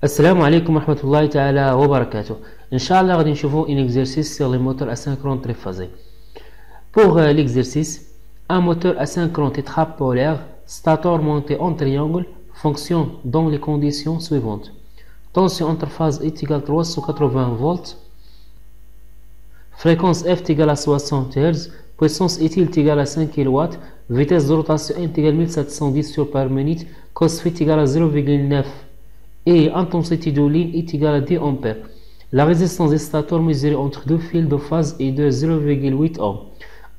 Assalamu alaikum wa rahmatullahi ta'ala wa barakatuh. Inch'Allah, غادي نشوفوا un exercice sur les moteurs asynchrone triphasés. Pour l'exercice, un moteur asynchrone tétrapolaire stator monté en triangle fonctionne dans les conditions suivantes. Tension entre phases est égale à 380 volts. Fréquence F est égale à 60 Hz. Puissance est égale à 5 kW. Vitesse de rotation est égale à 1710 tours par minute. Cos phi est égale à 0,9. Et intensité de ligne est égale à 10 ampères. La résistance des stators mesurée entre deux fils de phase est de 0,8 ohm.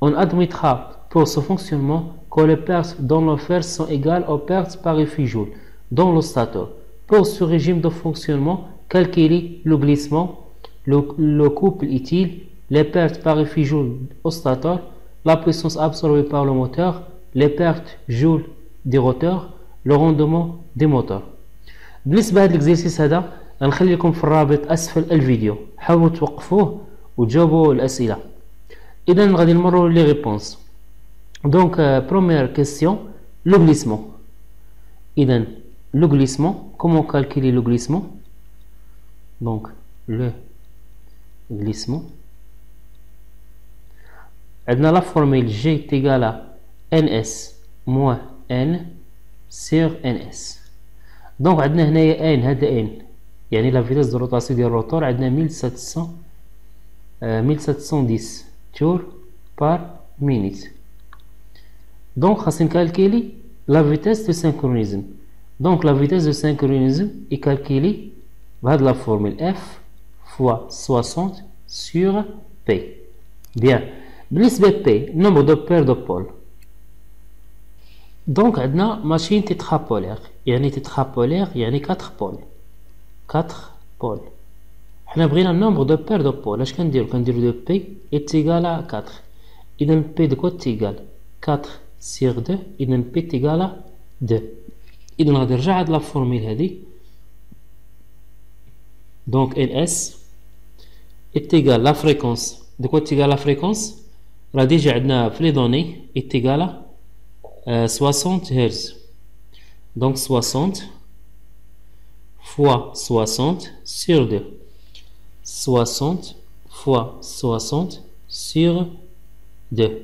On admettra pour ce fonctionnement que les pertes dans le fer sont égales aux pertes par effigie dans le stator. Pour ce régime de fonctionnement, calculez le glissement, le couple éthyle, les pertes par effigie au stator, la puissance absorbée par le moteur, les pertes joules des roteurs, le rendement des moteurs. بالنسبة لهذا الاكزرسيس هذا غنخلي لكم في الرابط اسفل الفيديو، حاولوا توقفوه وتجاوبوا الاسئله. اذا غادي نمروا لي ريبونس. دونك بروميير كيسيون لو غليسمون. اذا لو غليسمون كومون كالكولي لو غليسمون. دونك لو غليسمون عندنا لا فورميل جي تيغالا ان اس موان ان سيغ ان اس. دونك عندنا هنايا ان، هذا ان يعني لا فيتاس دو روتاسيون ديال الروتور عندنا 1710 تور بار مينيت. دونك خاصني نكالكيلي لا فيتاس دو سينكرونيزم. دونك لا فيتاس دو سينكرونيزم يكالكيلي بهاد لا فورمول اف فوا 60 سور بي. بيان، بالنسبه بي نومبر دو بير دو بول. دونك عندنا ماشين تيترابولير، يعني تيترابولير يعني 4 بول. 4 بول. حنا بغينا النومبر دو بير دو بول، اش كنديرو؟ كنديرو دو بي ايتيغال 4. اذا بي دو كوت تيغال 4 سيغ 2. اذا بي تيغال 2. اذا غادي نرجع هاد لا فورميل هادي. دونك ان اس ايتيغال لا فريكونس. دو كوت تيغال لا فريكونس راه ديجا عندنا في لي دوني ايتيغال 60 Hz. Donc 60 fois 60 sur 2. 60 fois 60 sur 2.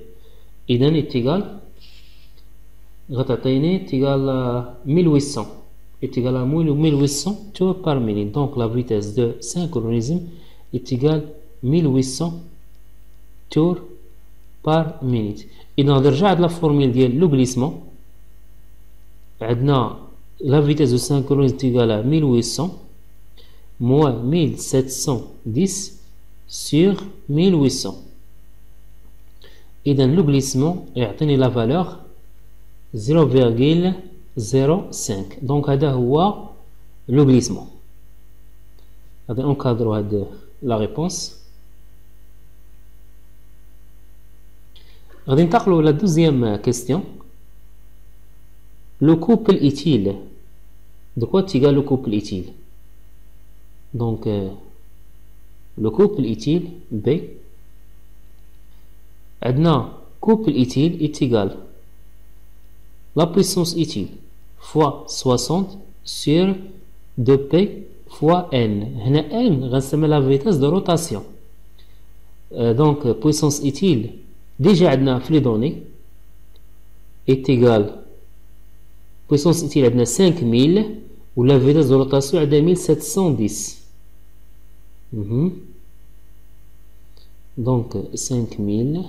إذن est égal غتعطيني égal 1800. est égal à 1800 tours par minute. Donc la vitesse de synchronisme est égale 1800 tours par minute. إذا غادي نرجع هاد لا فورميل ديال لو غليسمون. عندنا لا فيتاس دو سانكرونيزم تيغالا 1800 موان 1710 سور 1800. إذا لو غليسمون يعطيني لا فالور 0,05. دونك هذا هو لو غليسمون. غادي نكادرو هاد لا ريبونس. غادي ننتقلوا لا دوزيام كيستيون. لو كوبل ايتيل. دو كوا تيغال لو كوبل ايتيل؟ دونك لو كوبل ايتيل بي. عندنا كوبل ايتيل ايتيغال لا بويسونس ايتيل فوا 60 سور 2 بي فوا ان. هنا ان غنسمي لا فيتاس دو روتاسيون. دونك بويسونس ايتيل ديجا عندنا في لي دوني est égal puissance utile عندنا 5000 ولا فيتاس دو روتاسيون عندنا 1710. دونك 5000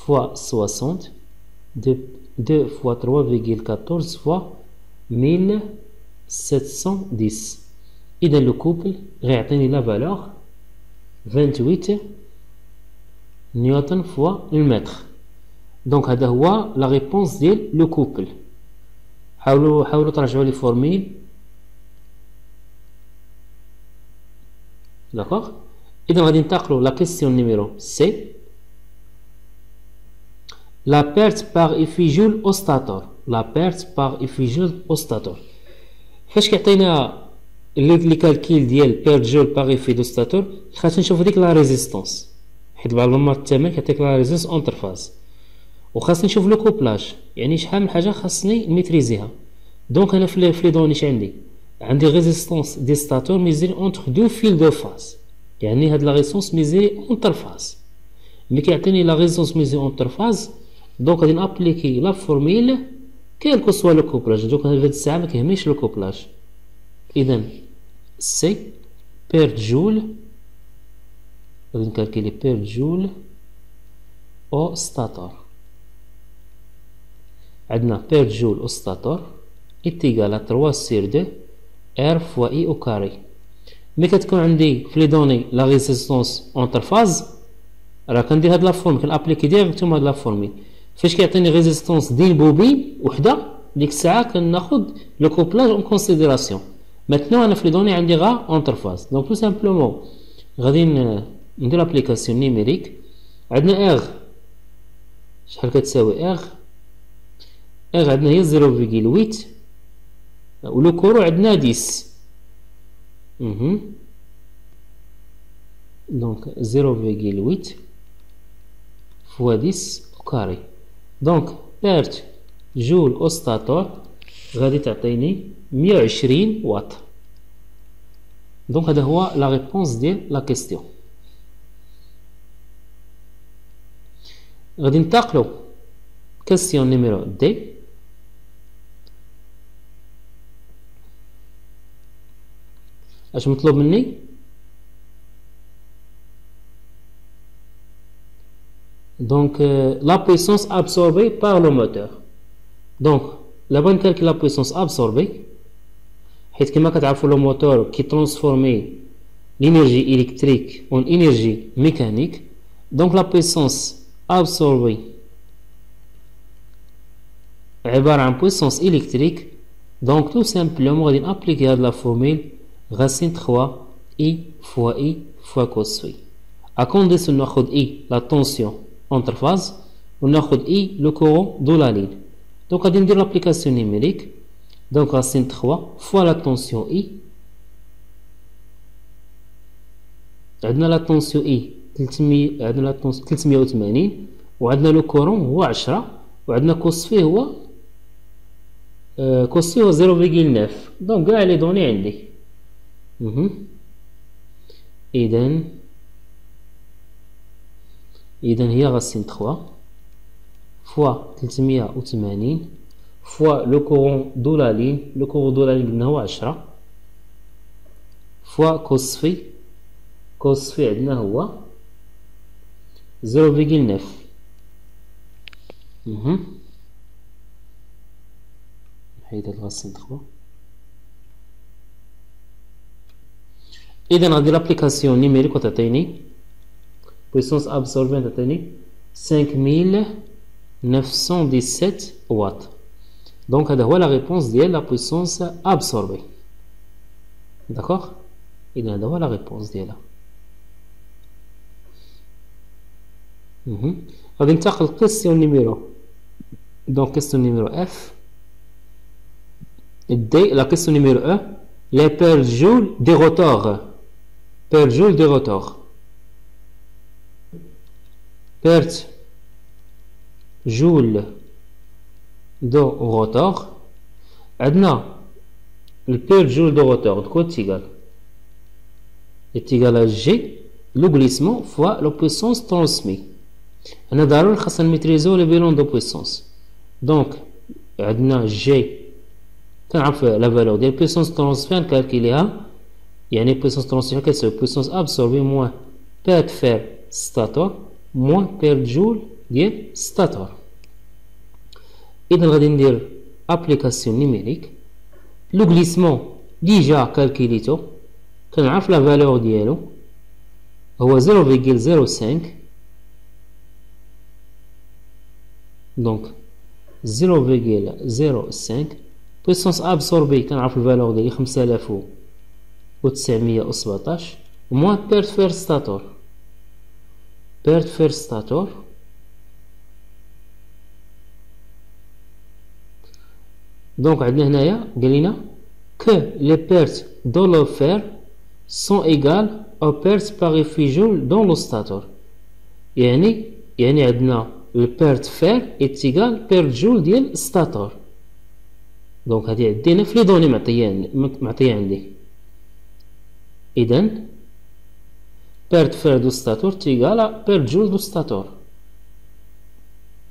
fois 60 2 fois 3,14 fois 1710. إذا لو كوبل غيعطيني لا فالور 28 نيوتن فوا المتر. دونك هذا هو لا ريبونس ديال لو كوبل. حاولوا ترجعوا لي فورميل. داكوغ. اذا غادي ننتقلوا لا كيسيون نيميرو سي. لا بيرت باغ افيجول او ستاتور. لا بيرت باغ افيجول او ستاتور فاش كيعطينا لي كالكيل ديال بيرت جول باغ افي دو ستاتور خاصنا نشوفو ديك لا ريزيستونس، حيت بعض المرات الثمن كيعطيك لا ريزيستونس اونتر فاز. وخاصني نشوف لو كوبلاج، يعني شحال من حاجه خاصني نميتريزيها. دونك انا في لي دوني اش عندي؟ عندي ريزيستانس دي ستاتور ميزيري اونتر دو فيل دو فاز يعني هاد لا ريزيستانس ميزيري اونتر فاز ملي كيعطيني لا ريزيستانس ميزيري اونتر فاز دونك غادي نابليكي لا فورميل كيلكو سوا لو كوبلاج دونك هاد الساعه ما كيهمنيش لو كوبلاج اذا سي بير جول غادي نكالكيلي بير جول او ستاتور عندنا بير جول او ستاتور est égal à 3 sur 2 R fois I au carré. ملي كتكون عندي في لي دوني لا ريزيستونس اونتر فاز راه كندير هاد لا فورم كنابليكي ديريكتومون هاد لا فورمي فاش كيعطيني ريزيستونس ديال بوبين وحده ديك الساعه كناخد لو كوبلاج اون كونسيديراسيون ماتنو انا في لي دوني عندي غا اونتر فاز دونك تو سامبلومون غادي ندير لابليكاسيون نيميريك عندنا ار شحال كتساوي ار عندنا هي 0.8 ولو كورو عندنا 10 دونك 0.8 فوا 10 au carré دونك بيرت جول او ستاتور غادي تعطيني 120 واط دونك هذا هو لا ريبونس ديال لا كيستيون غادي ننتقلوا كيستيون نيميرو دي اش مطلوب مني donc la puissance absorbée par le moteur donc لابد نكالكي la puissance absorbée حيت كما كتعرفوا لو موتور كي ترانسفورمي l'énergie électrique en énergie mécanique donc la puissance absorbée عبارة عن puissance électrique donc tout simplement غادي نابليكي هاد لا فورميل racine 3 I fois I fois cos phi à condition ناخد I la tension entre phase وناخد I le courant de la ligne donc غادي ندير l'application numérique donc racine 3 fois la tension I عندنا la tension I 300 عندنا la tension 380 وعندنا le courant هو 10 وعندنا cos phi هو cos phi هو 0.9 donc كاع لي دوني عندي إذن هي غاسين 3 فوا 380 فوا لو كورون دو لا لين لو كورون دو لا لين قلنا هو 10 فوا كوس في عندنا هو 0.9 نحيد هاد غاسين 3 إذا غادي لابليكاسيون نيميريك وتعطيني puissance absorbée تعطيني 5917 واط دونك هذا هو لا ريبونس ديال لا بويسونس absorbée داكوغ إذا هذا هو لا ريبونس ديالها غادي ننتقل كيستيون نيميرو دونك كيستيون نيميرو اف دي لا كيستيون نيميرو او les per joule des rotors per joule des rotors perte joule de rotor عندنا le per joule de rotor de quoi est égal à G le glissement fois la puissance transmise أنا ضروري خاصنا نميتريزو لي بيلون دو بويسونس دونك عندنا G كنعرف لا فالور ديال بويسونس ترانسفير نكالكيليها يعني بويسونس ترانسفير كتساوي بويسونس ابسوربي موان بيرت فير ستاتور موان بيرت جول ديال ستاتور اذا غادي ندير ابليكاسيون نيميريك لو غليسمون ديجا كالكيليتو كنعرف لا فالور ديالو هو 0.05 دونك 0.05 puissance absorbée كنعرف الفالور ديالي 5917 moins perte faire stator donc عندنا هنايا قالينا que les pertes dans le fer sont égales aux pertes par réfugiole dans le stator يعني عندنا le perte fer est égal perte joule ديال stator دونك هادي عندنا في لي دوني معطية عندي. إذا بيرد فير دو ستاتور تيغالا بيرد جول دو ستاتور.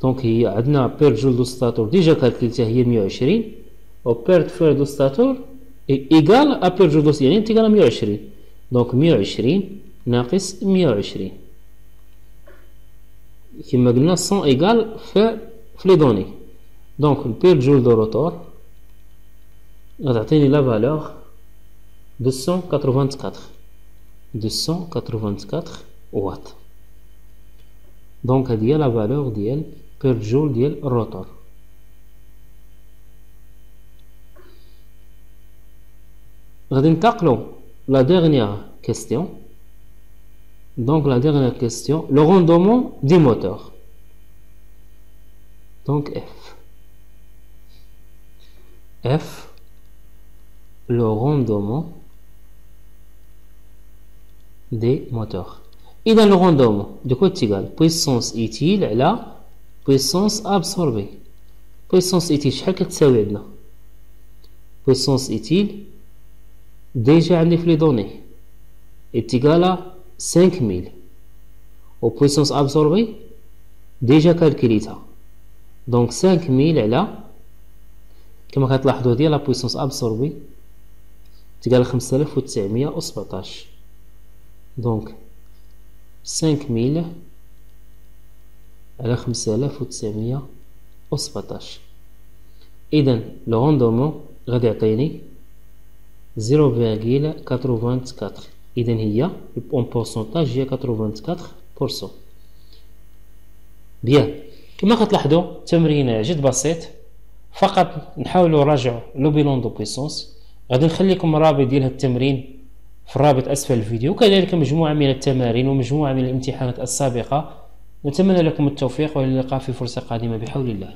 دونك هي عندنا بيرد جول دو ستاتور ديجا كالكليتها هي 120 و بيرد فير دو ستاتور إيغال أ بيرد جول دو ستاتور يعني تيغالا 120. دونك 120 ناقص 120 كيما قلنا 100 إيغال في لي دوني. دونك البيرد جول دو روتور غتعطيني لا فالور 284 واط. دونك هادي هي لا فالور ديال بير جول ديال الروتور. غادي ننتقلو لا ديرنيير كيستيون. دونك لا ديرنيير كيستيون لو روندومون دي موتور. دونك اف le rendement des moteurs. إذا le rendement de quoi est égal puissance utile على puissance absorbée. puissance utile شحال كتساوي عندنا؟ puissance utile déjà عندي في لي دوني est égal à 5000 و puissance absorbée déjà calculيتها. donc 5000 على كما كتلاحظوا ديال la puissance absorbée تقال 5917. دونك 5000 على 5917. إذا لو روندومون غادي يعطيني 0,84. إذا هي اون بورسونتاج هي 84%. بيان كما كتلاحظوا التمرين جد بسيط. فقط نحاولوا نراجعوا لو بيلون دو بويسونس. غادي نخليكم رابط ديال هاد التمرين في الرابط اسفل الفيديو، وكذلك مجموعه من التمارين ومجموعه من الامتحانات السابقه. نتمنى لكم التوفيق والى اللقاء في فرصه قادمه بحول الله.